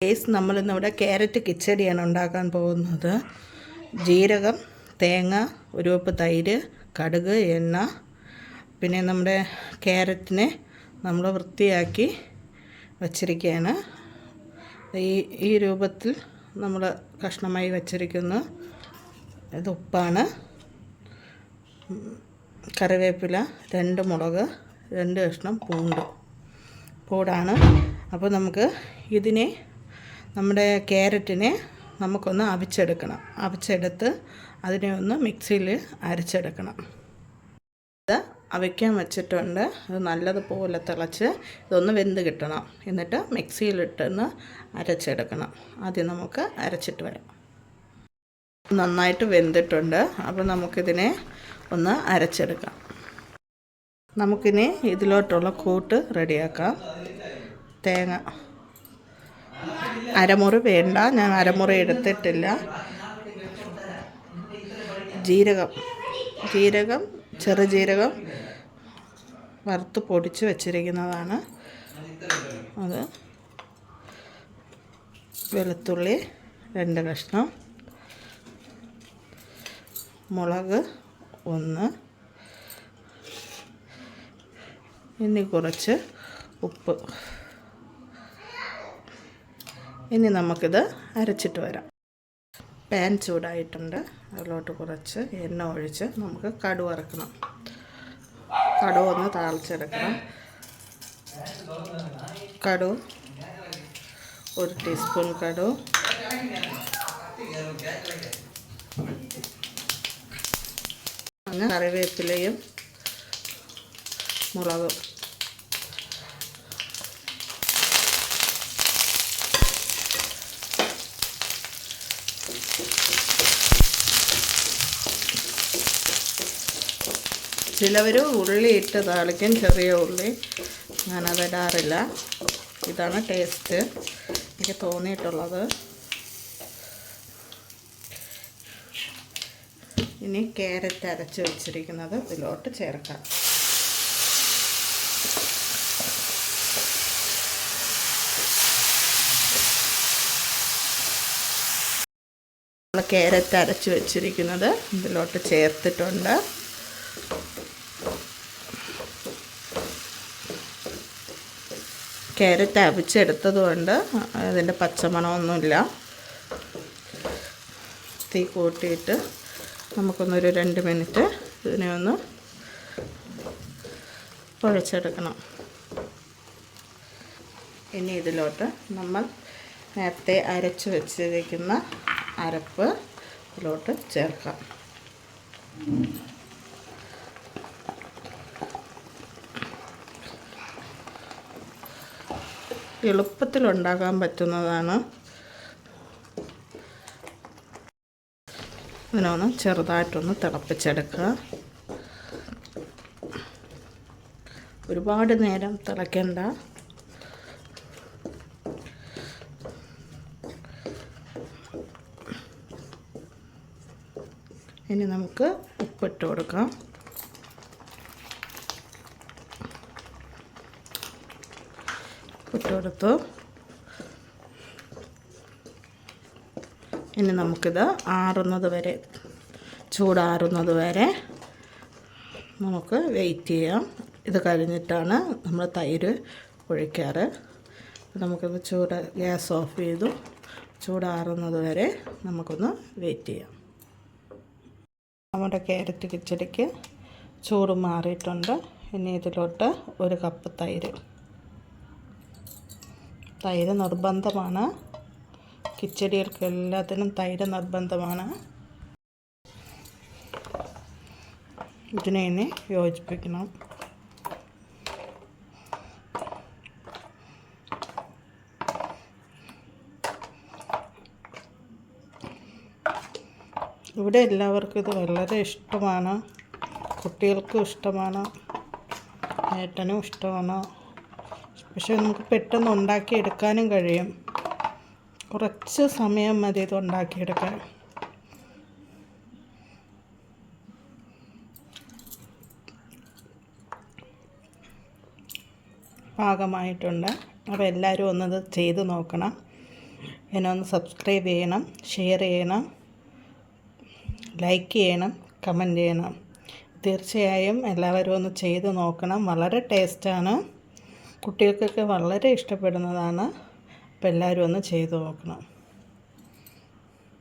നമ്മളിന്നിവിടെ carrot കിച്ചടിയാണ് ഉണ്ടാക്കാൻ പോകുന്നത്. ജീരകം, തേങ്ങ, ഒരു കപ്പ് തൈര്, കടുക്, എണ്ണ, പിന്നെ നമ്മുടെ ക്യാരറ്റിനെ നമ്മൾ വൃത്തിയാക്കി വച്ചിരിക്കുകയാണ്. ഈ രൂപത്തിൽ നമ്മൾ കഷ്ണമായി വച്ചിരിക്കുന്നു. ഇത് ഉപ്പാണ്, കറിവേപ്പില, 2 മുളക്, 2 കഷ്ണം പൂടാണ്. അപ്പോൾ നമുക്ക് ഇതിനെ നമ്മുടെ ക്യാരറ്റിനെ നമുക്കൊന്ന് അവിച്ചെടുത്ത് അതിനെ ഒന്ന് മിക്സിയിൽ അരച്ചെടുക്കണം. ഇത് അവിക്കാൻ വെച്ചിട്ടുണ്ട്. അത് നല്ലതുപോലെ തിളച്ച് ഇതൊന്ന് വെന്ത് കിട്ടണം. എന്നിട്ട് മിക്സിയിലിട്ടൊന്ന് അരച്ചെടുക്കണം. ആദ്യം നമുക്ക് അരച്ചിട്ട് വരാം. നന്നായിട്ട് വെന്തിട്ടുണ്ട്. അപ്പോൾ നമുക്കിതിനെ ഒന്ന് അരച്ചെടുക്കാം. നമുക്കിനി ഇതിലോട്ടുള്ള കൂട്ട് റെഡിയാക്കാം. തേങ്ങ അരമുറി വേണ്ട, ഞാൻ അരമുറി എടുത്തിട്ടില്ല. ജീരകം ചെറുജീരകം വറുത്ത് പൊടിച്ച് വെച്ചിരിക്കുന്നതാണ്. അത് വെളുത്തുള്ളി 2 കഷ്ണം, മുളക് 1, ഇനി കുറച്ച് ഉപ്പ്. ഇനി നമുക്കിത് അരച്ചിട്ട് വരാം. പാൻ ചൂടായിട്ടുണ്ട്. അതിലോട്ട് കുറച്ച് എണ്ണ ഒഴിച്ച് നമുക്ക് കടുക് വറുക്കണം. കടുക് ഒന്ന് താളിച്ചെടുക്കണം. കടുക് 1 ടീസ്പൂൺ കടുക്, കറിവേപ്പിലയും മുളകും, ചിലവർ ഉള്ളി ഇട്ട് താളിക്കും, ചെറിയ ഉള്ളി. ഞാനതിടാറില്ല. ഇതാണ് ടേസ്റ്റ് എനിക്ക് തോന്നിയിട്ടുള്ളത്. ഇനി ക്യാരറ്റ് അരച്ച് വെച്ചിരിക്കുന്നത് ഇതിലോട്ട് ചേർക്കാം. ക്യാരറ്റ് അരച്ച് വെച്ചിരിക്കുന്നത് ഇതിലോട്ട് ചേർത്തിട്ടുണ്ട്. ക്യാരറ്റ് അവിച്ചെടുത്തത് കൊണ്ട് അതിൻ്റെ പച്ചമണമൊന്നുമില്ല. തീ കൂട്ടിയിട്ട് നമുക്കൊന്നൊരു 2 മിനിറ്റ് ഇതിനെ ഒന്ന് കുഴച്ചെടുക്കണം. ഇനി ഇതിലോട്ട് നമ്മൾ നേരത്തെ അരച്ച് വെച്ചിരിക്കുന്ന അരപ്പ് ഇതിലോട്ട് ചേർക്കാം. എളുപ്പത്തിലുണ്ടാക്കാൻ പറ്റുന്നതാണ്. ഇതിനൊന്ന് ചെറുതായിട്ടൊന്ന് തിളപ്പിച്ചെടുക്കുക. ഒരുപാട് നേരം തിളയ്ക്കണ്ട. ഇനി നമുക്ക് ഉപ്പിട്ട് കൊടുക്കാം. ഇട്ട് കൊടുത്തു. ഇനി നമുക്കിത് ചൂടാറുന്നത് വരെ നമുക്ക് വെയിറ്റ് ചെയ്യാം. ഇത് കഴിഞ്ഞിട്ടാണ് നമ്മൾ തൈര് ഒഴിക്കാറ്. നമുക്കിത് ഗ്യാസ് ഓഫ് ചെയ്തു. ചൂടാറുന്നത് വരെ നമുക്കൊന്ന് വെയിറ്റ് ചെയ്യാം. നമ്മുടെ ക്യാരറ്റ് കിച്ചടിക്ക് ചൂട് മാറിയിട്ടുണ്ട്. ഇനി ഇതിലോട്ട് 1 കപ്പ് തൈര് നിർബന്ധമാണ്. കിച്ചടികൾക്ക് എല്ലാത്തിനും തൈര് നിർബന്ധമാണ്. ഇതിനെ ഇനി യോജിപ്പിക്കണം. ഇവിടെ എല്ലാവർക്കും ഇത് വളരെ ഇഷ്ടമാണ്. കുട്ടികൾക്കും ഇഷ്ടമാണ്, ഏട്ടനും ഇഷ്ടമാണ്. പക്ഷേ നമുക്ക് പെട്ടെന്ന് ഉണ്ടാക്കിയെടുക്കാനും കഴിയും. കുറച്ച് സമയം മതി ഇത് ഉണ്ടാക്കിയെടുക്കാൻ. പാകമായിട്ടുണ്ട്. അപ്പോൾ എല്ലാവരും ഒന്നത് ചെയ്ത് നോക്കണം. എന്നെ ഒന്ന് സബ്സ്ക്രൈബ് ചെയ്യണം, ഷെയർ ചെയ്യണം, ലൈക്ക് ചെയ്യണം, കമൻറ്റ് ചെയ്യണം. തീർച്ചയായും എല്ലാവരും ഒന്ന് ചെയ്ത് നോക്കണം. വളരെ ടേസ്റ്റാണ്, കുട്ടികൾക്കൊക്കെ വളരെ ഇഷ്ടപ്പെടുന്നതാണ്. അപ്പോൾ എല്ലാവരും ഒന്ന് ചെയ്ത് നോക്കണം.